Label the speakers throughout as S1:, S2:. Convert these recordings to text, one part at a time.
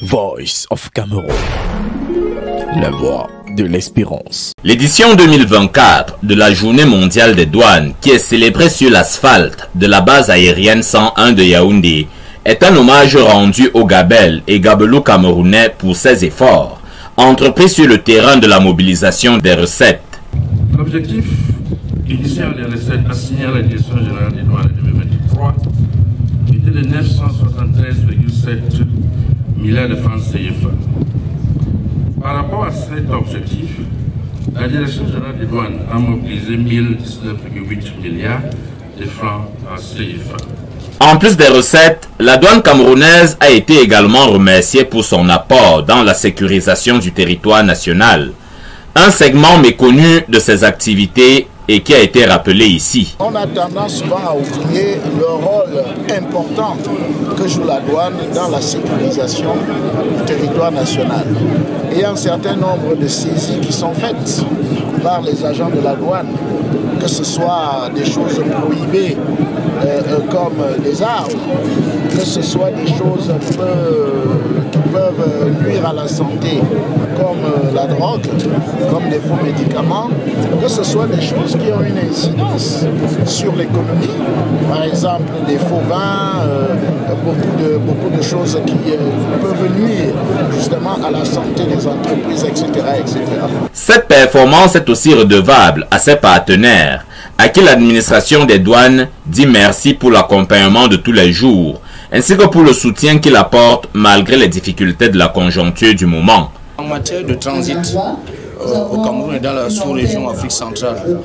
S1: Voice of Cameroun, la voix de l'espérance.
S2: L'édition 2024 de la Journée mondiale des douanes, qui est célébrée sur l'asphalte de la base aérienne 101 de Yaoundé, est un hommage rendu aux Gabels et Gabelous camerounais pour ses efforts, entrepris sur le terrain de la mobilisation des recettes.
S3: L'objectif initial des recettes assignées à la Direction générale des douanes en 2023 était de 973,7 milliards de francs CFA. Par rapport à cet objectif, la Direction générale des douanes a mobilisé 1019,8 milliards de francs CFA.
S2: En plus des recettes, la douane camerounaise a été également remerciée pour son apport dans la sécurisation du territoire national. Un segment méconnu de ses activités et qui a été rappelé ici.
S4: On a tendance souvent à oublier le rôle important que joue la douane dans la sécurisation du territoire national. Il y a un certain nombre de saisies qui sont faites par les agents de la douane, que ce soit des choses prohibées comme des armes, que ce soit des choses qui peuvent nuire à la santé comme la drogue, comme des faux médicaments, que ce soit des choses qui ont une incidence sur l'économie, par exemple des faux vins, beaucoup de choses qui peuvent nuire justement à la santé des entreprises, etc., etc.
S2: Cette performance est aussi redevable à ses partenaires, à qui l'administration des douanes dit merci pour l'accompagnement de tous les jours, ainsi que pour le soutien qu'il apporte malgré les difficultés de la conjoncture du moment.
S5: En matière de transit au Cameroun et dans la sous-région Afrique centrale,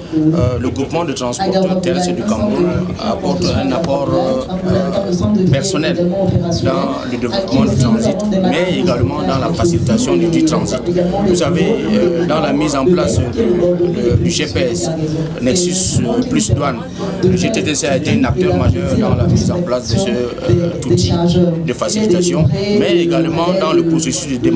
S5: le groupement de transporteurs terrestres du Cameroun apporte un apport personnel dans le développement du transit, mais également dans la facilitation du transit. Vous savez, dans la mise en place du GPS, Nexus Plus Douane, le GTTC a été un acteur majeur dans la mise en place de cet outil de facilitation, mais également dans le processus de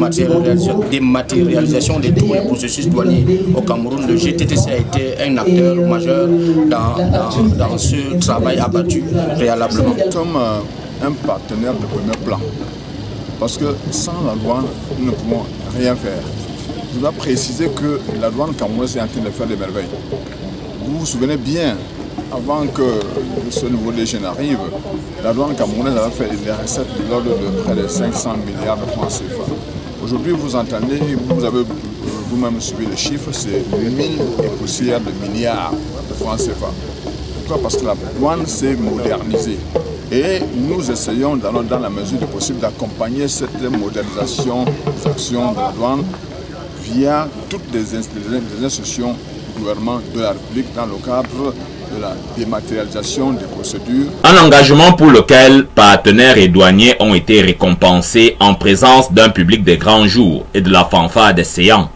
S5: dématérialisation de tous les processus douaniers au Cameroun. Le GTTC a été un acteur majeur dans ce travail abattu préalablement.
S6: Nous sommes un partenaire de premier plan parce que sans la douane, nous ne pouvons rien faire. Je dois préciser que la douane camerounaise est en train de faire des merveilles. Vous vous souvenez bien, avant que ce nouveau DG n'arrive, la douane camerounaise avait fait des recettes de l'ordre de près de 500 milliards de francs CFA. Aujourd'hui, vous entendez, vous avez vous-même suivi les chiffres, c'est 1000 et poussières de milliards de francs CFA. Pourquoi? Parce que la douane s'est modernisée. Et nous essayons, dans la mesure du possible, d'accompagner cette modernisation des actions de la douane via toutes les institutions du gouvernement de la République dans le cadre de la dématérialisation des procédures. Un engagement pour lequel partenaires et douaniers ont été récompensés en présence d'un public des grands jours et de la fanfare des séants.